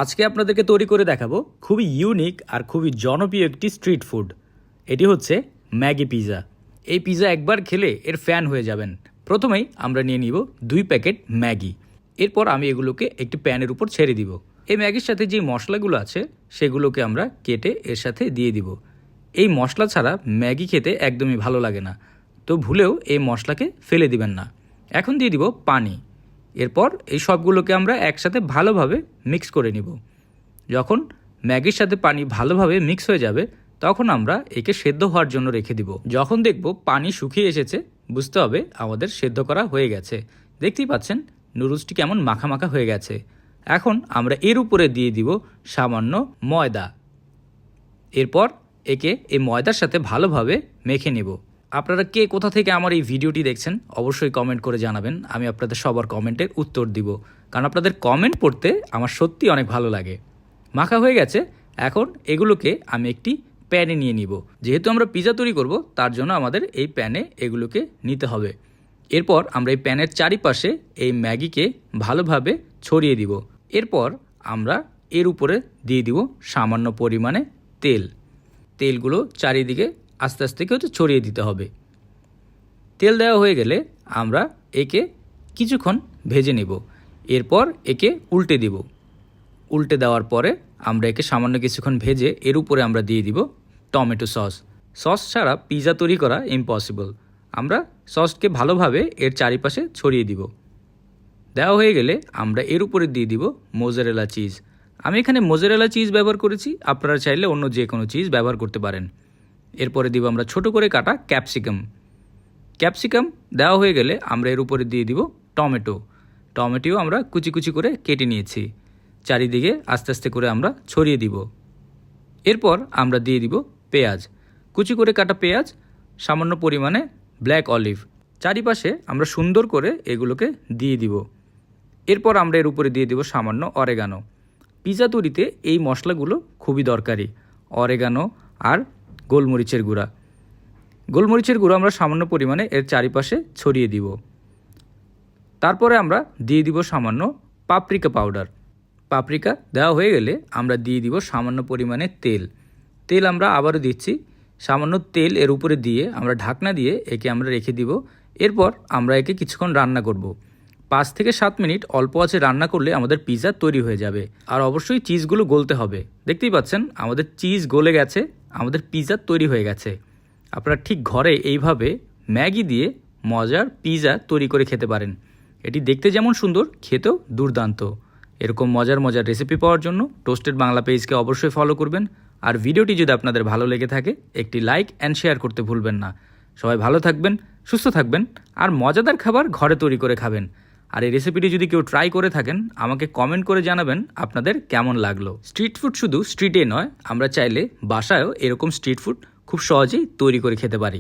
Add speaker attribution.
Speaker 1: আজকে আপনাদেরকে তৈরি করে দেখাবো খুবই ইউনিক আর খুবই জনপ্রিয় একটি স্ট্রিট ফুড। এটি হচ্ছে ম্যাগি পিৎজা। এই পিৎজা একবার খেলে এর ফ্যান হয়ে যাবেন। প্রথমেই আমরা নিয়ে নিব 2 প্যাকেট ম্যাগি। এরপর আমি এগুলোকে একটি প্যানের উপর ছেড়ে দিব। এই ম্যাগির সাথে যে মশলাগুলো আছে সেগুলোকে আমরা কেটে এর সাথে দিয়ে দিব। এই মশলা ছাড়া ম্যাগি খেতে একদমই ভালো লাগে না, তো ভুলেও এই মশলাকে ফেলে দিবেন না। এখন দিয়ে দিব পানি। এরপর এই সবগুলোকে আমরা একসাথে ভালোভাবে মিক্স করে নিব। যখন ম্যাগির সাথে পানি ভালোভাবে মিক্স হয়ে যাবে তখন আমরা একে সেদ্ধ হওয়ার জন্য রেখে দিব। যখন দেখব পানি শুকিয়ে এসেছে বুঝতে হবে আমাদের সেদ্ধ করা হয়ে গেছে। দেখতেই পাচ্ছেন নুডলসটি কেমন মাখা মাখা হয়ে গেছে। এখন আমরা এর উপরে দিয়ে দিব সামান্য ময়দা। এরপর একে এই ময়দার সাথে ভালোভাবে মেখে নেব। আপনারা কে কোথা থেকে আমার এই ভিডিওটি দেখছেন অবশ্যই কমেন্ট করে জানাবেন। আমি আপনাদের সবার কমেন্টের উত্তর দিব, কারণ আপনাদের কমেন্ট পড়তে আমার সত্যি অনেক ভালো লাগে। মাখা হয়ে গেছে। এখন এগুলোকে আমি একটি প্যানে নিয়ে নিব। যেহেতু আমরা পিৎজা তৈরি করব তার জন্য আমাদের এই প্যানে এগুলোকে নিতে হবে। এরপর আমরা এই প্যানের চারিপাশে এই ম্যাগিকে ভালোভাবে ছড়িয়ে দিব। এরপর আমরা এর উপরে দিয়ে দিব সামান্য পরিমাণে তেল। তেলগুলো চারিদিকে আস্তে আস্তে ছড়িয়ে দিতে হবে। তেল দেওয়া হয়ে গেলে আমরা একে কিছুক্ষণ ভেজে নেব। এরপর একে উল্টে দিব। উল্টে দেওয়ার পরে আমরা একে সামান্য কিছুক্ষণ ভেজে এর উপরে আমরা দিয়ে দিব টমেটো সস। সস ছাড়া পিৎজা তৈরি করা ইম্পসিবল। আমরা সসকে ভালোভাবে এর চারিপাশে ছড়িয়ে দিব। দেওয়া হয়ে গেলে আমরা এর উপরে দিয়ে দিব মোজারেলা চিজ। আমি এখানে মোজারেলা চিজ ব্যবহার করেছি, আপনারা চাইলে অন্য যে কোনো চিজ ব্যবহার করতে পারেন। এরপরে দিব আমরা ছোট করে কাটা ক্যাপসিকাম। ক্যাপসিকাম দেওয়া হয়ে গেলে আমরা এর উপরে দিয়ে দিব টমেটোও আমরা কুচি কুচি করে কেটে নিয়েছি। চারিদিকে আস্তে আস্তে করে আমরা ছড়িয়ে দিব। এরপর আমরা দিয়ে দিব পেঁয়াজ, কুচি করে কাটা পেঁয়াজ, সামান্য পরিমাণে ব্ল্যাক অলিভ। চারিপাশে আমরা সুন্দর করে এগুলোকে দিয়ে দিব। এরপর আমরা এর উপরে দিয়ে দিব সামান্য অরেগানো। পিৎজা তৈরিতে এই মশলাগুলো খুবই দরকারি, অরেগানো আর গোলমরিচের গুঁড়া। গোলমরিচের গুঁড়ো আমরা সামান্য পরিমাণে এর চারিপাশে ছড়িয়ে দিব। তারপরে আমরা দিয়ে দিব সামান্য পাপরিকা পাউডার। পাপরিকা দেওয়া হয়ে গেলে আমরা দিয়ে দিব সামান্য পরিমাণে তেল আমরা আবারও দিচ্ছি। সামান্য তেল এর উপরে দিয়ে আমরা ঢাকনা দিয়ে একে আমরা রেখে দিব। এরপর আমরা একে কিছুক্ষণ রান্না করব। 5 থেকে 7 মিনিট অল্প আঁচে রান্না করলে আমাদের পিৎজা তৈরি হয়ে যাবে। আর অবশ্যই চিজগুলো গলতে হবে। দেখতেই পাচ্ছেন আমাদের চিজ গলে গেছে, আমাদের পিৎজা তৈরি হয়ে গেছে। আপনারা ঠিক ঘরে এইভাবে ম্যাগি দিয়ে মজার পিৎজা তৈরি করে খেতে পারেন। এটি দেখতে যেমন সুন্দর, খেতেও দুর্দান্ত। এরকম মজার রেসিপি পাওয়ার জন্য টোস্টেড বাংলা পেজকে অবশ্যই ফলো করবেন। আর ভিডিওটি যদি আপনাদের ভালো লেগে থাকে একটি লাইক অ্যান্ড শেয়ার করতে ভুলবেন না। সবাই ভালো থাকবেন, সুস্থ থাকবেন আর মজাদার খাবার ঘরে তৈরি করে খাবেন। আর এই রেসিপিটি যদি কেউ ট্রাই করে থাকেন আমাকে কমেন্ট করে জানাবেন আপনাদের কেমন লাগলো। স্ট্রিট ফুড শুধু স্ট্রিটে নয়, আমরা চাইলে বাসায়ও এরকম স্ট্রিট ফুড খুব সহজেই তৈরি করে খেতে পারি।